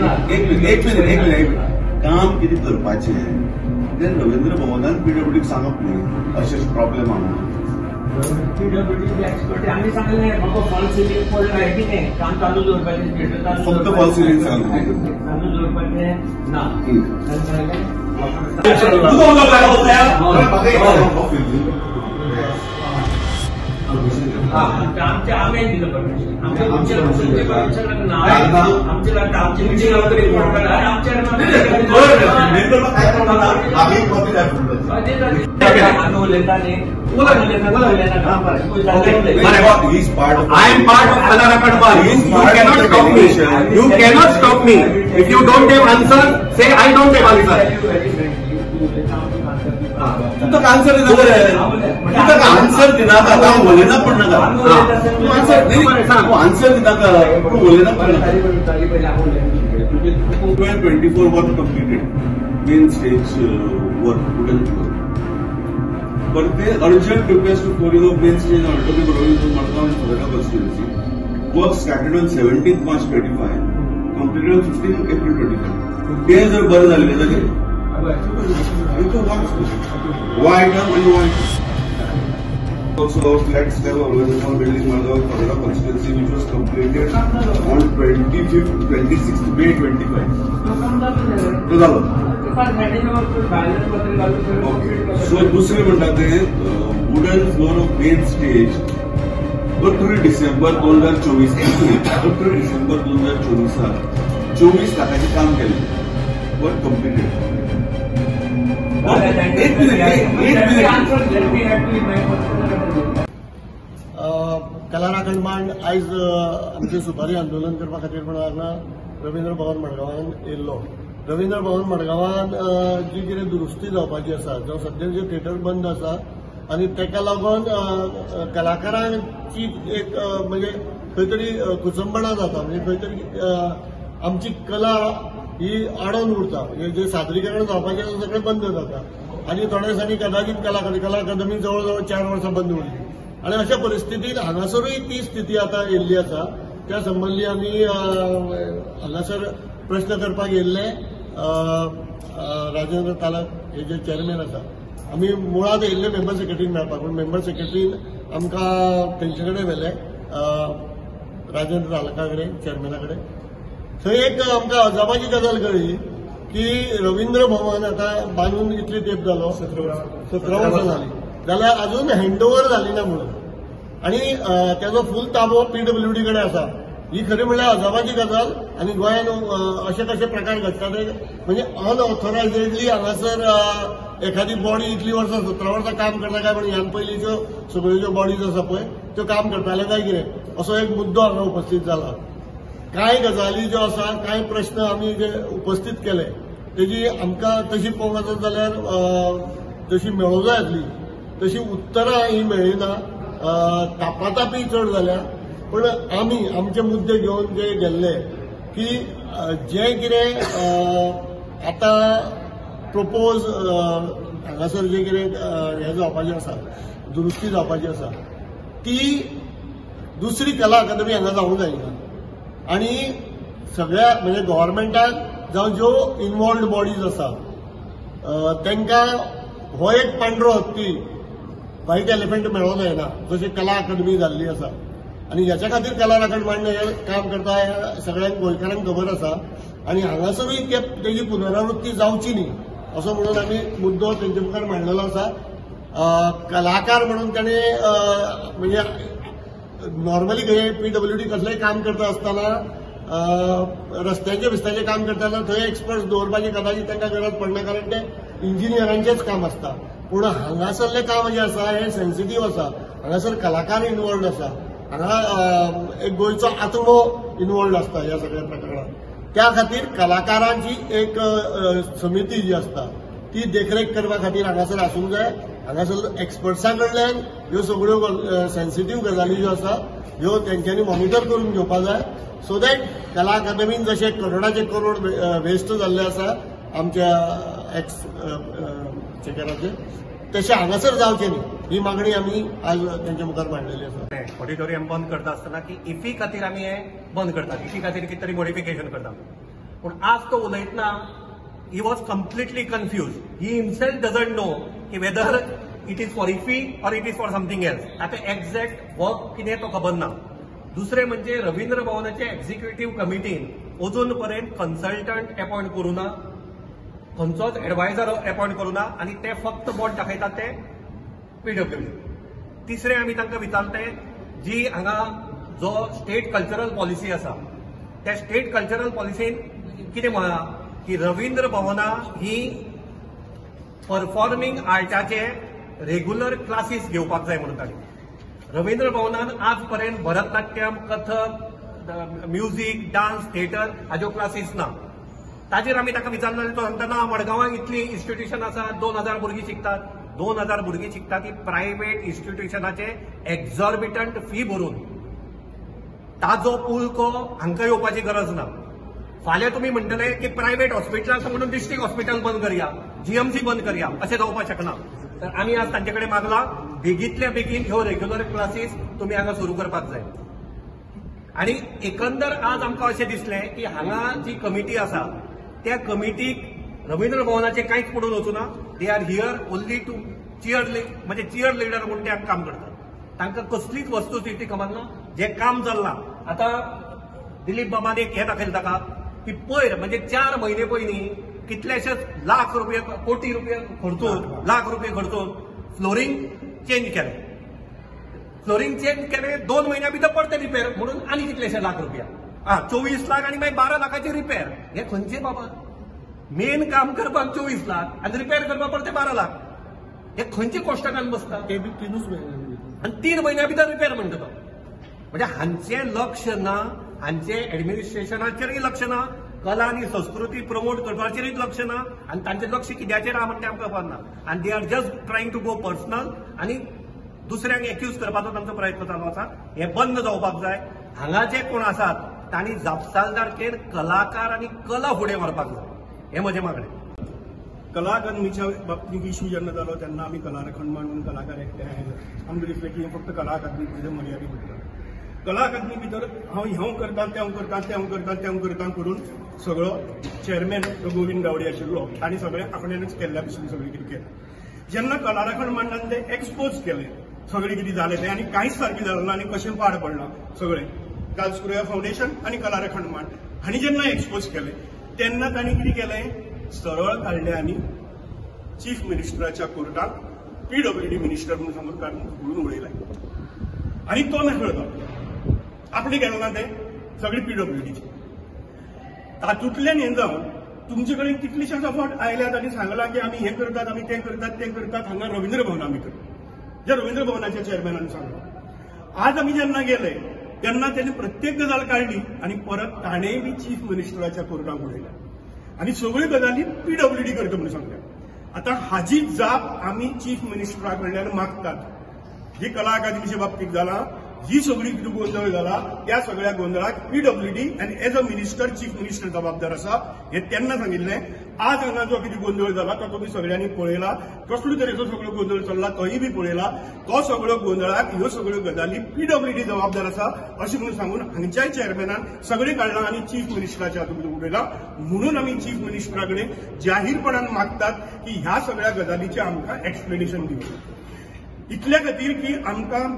एक मिनिट काम किती करपाचें तें रवींद्र भवनान पीडब्ल्यूडीक सांगप न्ही अशें प्रॉब्लेम आहा पीडब्ल्यूडी एक्सपर्ट आम्ही सांगले बाबा फॉल सिलिंग पडलं की नाही काम चालू दवरपाचें फक्त फॉल सिलिंग सांगलें चालू दवरपाचें ना आमच्या आम्ही दिलं permission I am part of Kalarakad Bar. You cannot stop me. You cannot stop me. If you don't have answer, say I don't have answer. तू आन्सर दिना आन्सर दिना का उलयना पण नाका आन्सर दिना का उलयना पण नाका 24 was completed main stage work wooden floor but the urgent request to for main stage and ultimate growing to Madgaon and Sohera constituency work started on 17th March 25 completed on 15th April 25 ते जर बरं झाले तर Why done and why? Also, our flats there were available building Madgaon Sohera constituency, which was completed on 26th May 25. So, दूसरे म्हणतात ते wooden floor of main stage 31 December 2024 31 December 2024 24 लाखाचे काम केले वर्क कम्प्लिटेड कलाराखंड मांड आयज आमचे सुपारी आंदोलन करपा खातीर म्हणून हांगा रवींद्र भवन मडगांवान येयल्लो. रवींद्र भवन मडगांवान जी कितें दुरुस्ती जावपाची आसा जावं सद्याचे थिएटर बंद आसा आनी तेका लागून कलाकारांची एक म्हणजे खंय तरी कुचंबणा जाता म्हणजे खंय तरी आमची कला ही आडोन उरता म्हणजे जे सादरीकरण जावपाचें सगळें बंद जाता आनी थोड्या दिसांनी कदाचित कला अकादमी जवळ जवळ 4 वर्सां बंद उरली आनी अशा परिस्थितीत हांगासरूय ती स्थिती आतां येयल्ली आसा. त्या संबंधी आमी हांगासर प्रश्न करपाक येयल्ले राजेंद्र तालक हे जे चेअरमॅन आसा आमी मुळात येयल्ले मेंबर सेक्रेटरीक मेळपाक पूण मेंबर सेक्रेटरीन आमकां तेंचे कडेन व्हेले राजेंद्र तालका कडेन चेअरमॅना कडेन. थंय एक आमकां अजापाची गजाल कळ्ळी की रवींद्र भवन आतां बांदून इतली तेंप जालो 17 वर्सां जाली जाल्यार अजून हँडओव्हर जाली ना म्हणून आनी तेजो फूल ताबो पीडब्ल्यूडी कडेन आसा. ही खरी म्हणल्यार अजापाची गजाल आनी गोंयान अशे कशे प्रकार घडटा ते म्हणजे अनऑथोरायजेडली हांगासर एखादी बॉडी इतली वर्सां 17 वर्सां काम करता काय म्हणून ह्यान पयलींच्यो सगळ्यो बॉडीज आसा पळय त्यो काम करताले काय कितें असो एक मुद्दो हांगा उपस्थित जाला. कांय गजाली ज्यो आसा कांय प्रश्न आमी जे उपस्थित केले तेजी आमकां तशी पळोवंक वचत जाल्यार जशी मेळूंक जाय आसली तशी उत्तरां ही मेळ्ळीना. तापातापी चड जाल्या पूण आमी आमचे मुद्दे घेवन जे गेल्ले की जे कितें आतां प्रपोज हांगासर जे कितें हें जावपाचें आसा दुरुस्ती जावपाची आसा ती दुसरी कला अकादमी हांगा जावंक जायना आनी सगळ्या म्हणजे गव्हर्मेंटाक जावं ज्यो इनवॉल्ड बॉडीज आसा तांकां हो एक पांढरो हत्ती व्हाईट एलिफंट मेळोंक जायना जशी कला अकादमी जाल्ली आसा आनी ह्याच्या खातीर कलाराखंड मांड हे काम करता हे सगळ्यांक गोंयकारांक खबर आसा आनी हांगासरूय तेजी पुनरावृत्ती जावची न्ही असो म्हणून आमी मुद्दो तेंचे मुखार मांडलेलो आसा. कलाकार म्हणून ताणें म्हणजे नॉर्मली पीडब्ल्यूडी कसलेंय काम करता आसतना रस्त्याचे बिस्त्याचें काम करतना थंय एक्सपर्ट्स दवरपाची कदाचित तांकां गरज पडना कारण ते इंजिनियरांचेंच काम आसता. पूण हांगासरलें काम जें आसा हें सेन्सिटीव आसा. हांगासर कलाकार इनवॉल्ड आसा. हांगा एक गोंयचो आत्मो इनवॉल्ड आसता ह्या सगळ्या प्रकरणात. त्या खातीर कलाकारांची एक समिती जी आसता ती देखरेख करपा खातीर हांगासर आसूंक जाय. हांगासर एक्सपर्ट्सां कडल्यान ह्यो सगळ्यो सेन्सिटीव गजाली ज्यो आसा ह्यो तेंच्यांनी मॉनिटर करून घेवपा जाय सो दॅट कला अकादमीन जशे करोडाचे करोड वेस्ट जाल्ले आसा आमच्या एक्स चेकराचे तशें हांगासर जावचें न्ही ही मागणी आमी आज तेंच्या मुखार मांडलेली आसा. ऑडिटोरियम बंद करता आसतना की इफी खातीर आमी हें बंद करतात इफी खातीर कितें तरी मॉडिफिकेशन करता पूण आज तो उलयतना he was completely confused. He himself doesn't know whether it is for IFFI or it is for something else. आता एक्झॅक्ट वर्क कितें तो खबर ना. दुसरे म्हणजे रवींद्र भवनाचे एक्झिक्युटिव्ह कमिटीन अजून पर्यंत कन्सल्टंट अपॉइंट करूं ना, खंयचोच एडवायझर अपॉइंट करूं ना आनी ते फक्त बोट दाखयतात ते PWD. तिसरे आमी तांकां विचारले जी हांगा जो स्टेट कल्चरल पॉलिसी आसा त्या स्टेट कल्चरल पॉलिसीन कितें म्हळां की रवींद्र भवना ही परफॉर्मिंग आर्टाचे रेग्युलर क्लासीस घेवपाक जाय म्हणून ताणी. रवींद्र भवनान आज पर्यंत Bharatanatyam, Kathak, music, dance, theatre हाज्यो क्लासीस ना. ताजेर आमी ताका विचारलें तो सांगता ना मडगांवां इतली इन्स्टिट्यूशन आसा 2000 भुरगीं शिकतात. 2000 भुरगीं शिकतात ती प्रायव्हेट इन्स्टिट्यूशनाचे एक्झॉर्बिटंट फी भरून. ताजो पुलको हांकां येवपाची गरज ना. फाल्यां तुमी म्हणटले की प्रायव्हेट हॉस्पिटल आसा म्हणून डिस्ट्रिक्ट हॉस्पिटल बंद करया, GMC बंद करया, अशें जावपाक शकना. तर आमी आज तांचे कडेन मागला बेगींतल्या बेगीन ह्यो रेग्युलर क्लासीस तुमी हांगा सुरू करपाक जाय. आनी एकंदर आज आमकां अशें दिसलें की हांगा जी कमिटी आसा त्या कमिटीक रवींद्र भवनाचे कांयच पडून वचूं ना. They are here only to म्हणजे चियर लिडर म्हणून ते काम करतात. तांकां कसलीच वस्तुस्थिती खबर ना. जे काम जाल्लां आतां दिलीप बाबान एक हें दाखयलें ताका की पयर म्हणजे 4 महिने पयलीं कितलेशेच लाख रुपया, कोटी रुपया खर्चून, लाख रुपये खर्चून फ्लोरिंग चेंज केलें. फ्लोरिंग चेंज केलें 2 महिन्या भितर परते रिपेर म्हणून आनी कितलेशे लाख रुपया. 24 लाख आनी मागीर 12 लाखाची रिपेर. हे खंयचे बाबा? मेन काम करपाक 24 लाख आनी रिपेर करपाक परते 12 लाख. हे खंयचे कोश्टकान बसता? ते बी 3 महिने आनी 3 महिन्या भितर रिपेर म्हणटा तो. म्हणजे हांचें लक्ष ना, हांचे एडमिनिस्ट्रेशनाचेरय लक्ष ना, कला आनी संस्कृती प्रमोट करपाचेरय लक्ष ना आनी तांचें लक्ष कित्याचेर आहा म्हणटा तें आमकां खबर ना. आनी they are just trying to go personal आनी दुसऱ्यांक एक्यूज करपाचो तांचो प्रयत्न चालू आसा. हे बंद जावपाक जाय. हांगा जे कोण आसात तांणी जापसालदारकेर कलाकार आनी कला फुडें व्हरपाक जाय. हें म्हजें मागणें. कला अकादमीच्या बाबतीत इश्यू जेन्ना जालो तेन्ना आमी कलारखण मांडून कलाकार एकटे आयले. आमकां दिसलें की फक्त कला अकादमी भितर मर्यादीत उरता. कला अकादमी भितर हांव करता तें हांव करता करून सगळो चेअरमॅन गोविंद गावडे आशिल्लो आनी सगळें आपणेनच केल्ल्या भशेन सगळें कितें केलें. जेन्ना कलारखण मांडनान तें एक्सपोज केलें सगळें कितें जालें तें आनी कांयच सारकें जालें ना आनी कशें पाड पडलां सगळें. गालस्कुर्या फावंडेशन आनी कलारखण मांड हांणी जेन्ना एक्सपोज केलें तेन्ना तांणी कितें केलें, सरळ काडलें आनी चीफ मिनिस्टराच्या कोर्टाक PWD मिनिस्टर म्हणून समोर काडून उडयलां. आनी तो मेकळो आपणें केलें ना तें सगळें PWDचें. तातूंतल्यान हें जावन तुमचे कडेन कितलेशेच अफावट आयल्यात आनी सांगलां की आमी हें करतात, आमी तें करतात हांगा रवींद्र भवना भितर. जे रवींद्र भवनाच्या चेअरमॅनान सांगलां. आज आमी जेन्ना गेले तेन्ना तेणे प्रत्येक गजाल काडली आनी परत ताणेंय बी चीफ मिनिस्टराच्या कोर्टाक उडयल्या आनी सगळ्यो गजाली PWD करता म्हणून सांगल्या. आतां हाजी जाप आमी चीफ मिनिस्टरा कडल्यान मागतात. जी कला अकादमीच्या बाबतीत जाला, जी सगळी कितें गोंधळ जाला त्या सगळ्या गोंधळाक PWD आनी as a minister chief minister जबाबदार आसा हें तेन्ना सांगिल्लें. आज हांगा जो कितें गोंधळ जाला तो तुमी सगळ्यांनी पळयला. कसलो तरेचो सगळो गोंधळ चल्ला तोय बी पळयला. तो सगळ्यो गोंधळाक ह्यो सगळ्यो गजाली PWD जबाबदार आसा अशें म्हणून सांगून हांगच्याय चेअरमॅनान सगळें काडलां आनी चीफ मिनिस्टराच्या हातूंत उडयलां. म्हणून आमी चीफ मिनिस्टरा कडेन जाहीरपणान मागतात की ह्या सगळ्या गजालीचें आमकां एक्सप्लेनेशन दिवचें. इतल्या खातीर की आमकां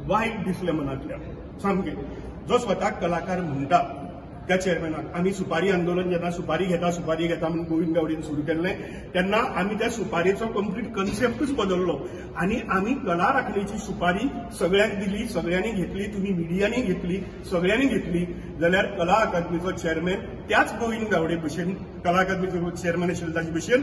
वायट दिसलें मनांतल्यान सामकें. जो स्वताक कलाकार म्हणटा त्या चेअरमॅनाक आमी सुपारी आंदोलन जेन्ना सुपारी घेता म्हणून गोविंद गावडेन सुरू केल्लें तेन्ना आमी त्या सुपारेचो कंप्लीट कन्सेप्टूच बदललो आनी आमी कला राखणेची सुपारी सगळ्यांक दिली, सगळ्यांनी घेतली, तुमी मिडियांनी घेतली, सगळ्यांनी घेतली. जाल्यार कला अकादमीचो चेअरमॅन त्याच गोविंद गावडे भशेन कला अकादमीचो चेअरमॅन आशिल्लो ताचे भशेन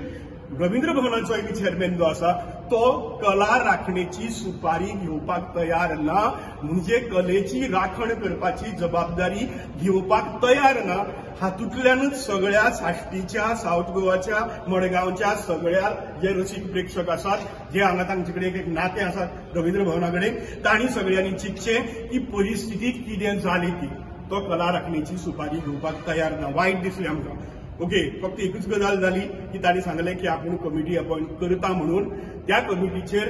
रवींद्र भवनाचो एक चेअरमॅन जो आसा तो कला राखणेची सुपारी घेवपाक तयार ना. म्हणजे कलेची राखण करपाची जबाबदारी घेवपाक तयार ना. हातूंतल्यानच सगळ्या साश्टीच्या, साऊथ गोवाच्या, मडगांवच्या सगळ्या जे रसीक प्रेक्षक आसात, जे हांगा तांचे कडेन एक नातें आसात रवींद्र भवना कडेन, तांणी सगळ्यांनी चिंतचें की परिस्थिती कितें जाली ती. तो कला राखणेची सुपारी घेवपाक तयार ना. वायट दिसलें आमकां. ओके, फक्त एकूच गजाल जाली की तांणी सांगलें की आपूण कमिटी अपॉइंट करता म्हणून. त्या कमिटीचेर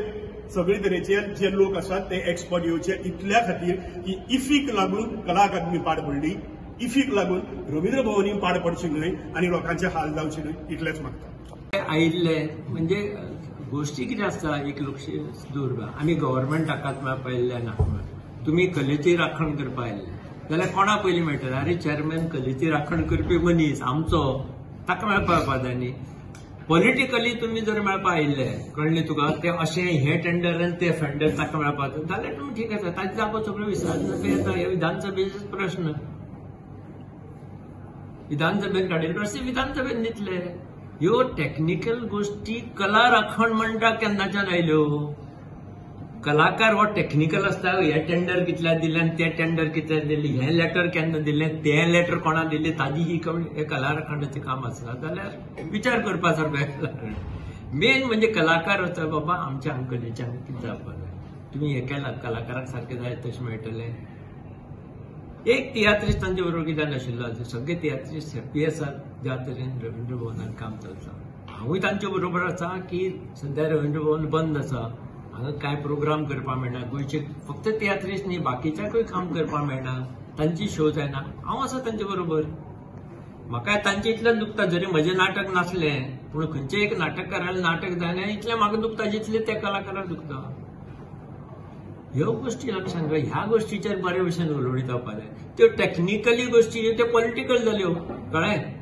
सगळे तरेचे जे लोक आसात ते एक्सपर्ट येवचे इतल्या खातीर की इफीक लागून कला अकादमी पाड पडली. इफीक लागून रवींद्र भवनी पाड पडची न्हय आणि लोकांचे हाल जावचे न्हय इतलेंच मागता. आयिल्ले म्हणजे गोष्टी कितें आसता एक लक्ष दवरपा आमी गव्हर्मेंटाकाच मेळपा आयिल्ले ना. तुमी कलेची राखण करपा आयिल्ले जाल्यार कोणा पयलीं मेळटलें अरे चेअरमॅन कलेची राखण करपी मनीस आमचो ताका मेळपा जाय न्ही. पॉलिटिकली तुम्ही जर मेळपा आयिल्ले कळ्ळें तुका ते अशें हे टेंडर आनी ते फेंडर ताका मेळपा जाल्यार तुमी ठीक आसा ताजे जागो सगळो विधानसभेत येता. हे विधानसभेचो प्रश्न विधानसभेत काडिल्लो प्रश्न विधानसभेत न्हिदले. ह्यो टेक्निकल गोष्टी कला राखण म्हणटा केन्नाच्यान आयल्यो. कलाकार हो टेक्निकल आसता. हे टेंडर कितल्या दिलें आनी ते टेंडर कितल्या दिले हे लेटर केन्ना दिलें ते लेटर कोणा दिलें ताजी ही हे कला राखणाचें काम आसता जाल्यार विचार करपा सारको. मेन म्हणजे कलाकार आसा बाबा आमच्या कलेच्यान कितें जावपा जाय. तुमी हे केलात कलाकाराक सारकें जाय तशें मेळटलें. एक तियात्रीस्ट तांचे बरोबर कित्याक नाशिल्लो सगळे तियात्रीस्ट हॅप्पी आसात ज्या तरेन रवींद्र भवनात काम चलता. हांवूय तांचे बरोबर आसा की सध्या रवींद्र भवन बंद आसा. हांगा कांय प्रोग्राम करपाक मेळना. गोंयचे फक्त तियात्रीस्ट न्ही बाकीच्याकूय काम करपाक मेळना. तांची शो जायना. हांव आसा तांचे बरोबर. म्हाका तांचे इतलें दुखता जरी म्हजें नाटक नासलें पूण खंयचें एक नाटककारालें नाटक जायना इतलें म्हाका दुखता जितलें त्या कलाकाराक दुखता. ह्यो गोष्टी लक्षांत घे. ह्या गोष्टीचेर बरे भशेन उलोवणी जावपा जाय. त्यो टेक्निकली गोष्टी त्यो पॉलिटिकल जाल्यो कळ्ळें.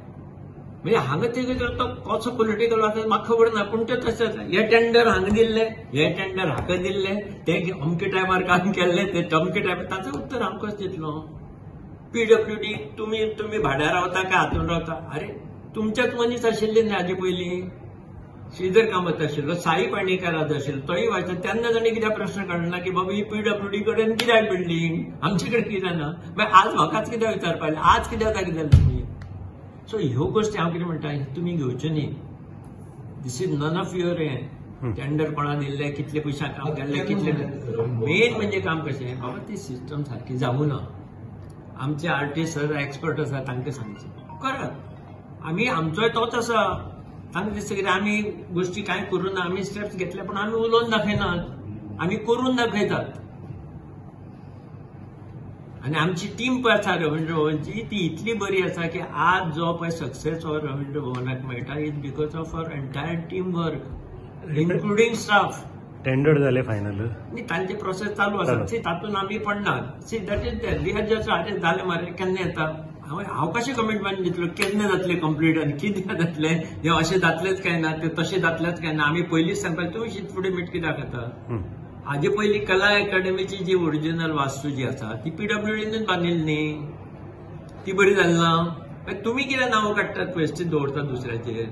म्हणजे हांगा ते तो कसो पॉलिटिकल आसा म्हाका खबर ना पूण ते तशेंच हे टेंडर हांगा दिल्ले हे टेंडर हाका दिल्ले ते अमके टायमार काम केल्ले ते अमके टायमार ताचें उत्तर हांव कशें दितलो. PWD तुम्ही भाड्यार रावता काय हातून रावता. अरे तुमचेच मनीस आशिल्ले न्ही हाजे पयलीं. श्रीधर कामत आशिल्लो साई पाणीकार आशिल्लो तोय व्हायचो तेन्ना ताणें कित्याक प्रश्न काडना की बाबा ही PWD कडेन कित्याक बिल्डींग आमचे कडेन कित्याक ना. मागीर आज म्हाकाच कित्याक विचारपाक आज कित्याक ताका जालें तुमी. सो ह्यो गोष्टी हांव कितें म्हणटा तुमी घेवच्यो न्ही. दिस इज नन ऑफ युअर हे टेंडर कोणा दिल्ले कितले पयशां काम केल्ले कितले. मेन म्हणजे काम कशें बाबा ती सिस्टम सारकी जावूं ना. आमचे आर्टिस्ट एक्सपर्ट आसा तांकां सांगचें करात. आमी आमचोय तोच आसा. तांकां दिसता कितें आमी गोष्टी कांय करूं ना आमी स्टेप्स घेतले पूण आमी उलोवन दाखयनात आमी करून दाखयतात. आणि आमची टीम पळय आसा रवींद्र भवनची ती इतली बरी आसा की आज जो पळय सक्सेस हो रवींद्र भवनाक मेळटा is because of our entire team work including staff. Tender जाले फायनल न्ही तांचे प्रोसेस चालू आसा. सी तातूंत आमी पडनात. See that is there we are just आरे जाले मारे केन्ना येता. हांव कशें कमिटमेंट दितलो केन्ना जातले कंप्लीट आनी कितें जातले हे अशें जातलेच काय ना ते तशें जातलेच काय ना. आमी पयलींच सांगपाक तुमी शीत फुडें मीठ कित्याक खाता. हाजे पयलीं कला अकादमीची जी ओरिजिनल वास्तू जी आसा ती PWDनूच बांदिल्ली न्ही. ती बरी जाली ना. तुमी कितें नांवां काडटात क्वेश्चन दवरतात दुसऱ्याचेर.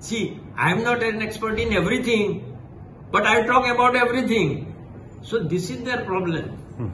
See I am not an expert in everything but I talk about everything. So this is their problem.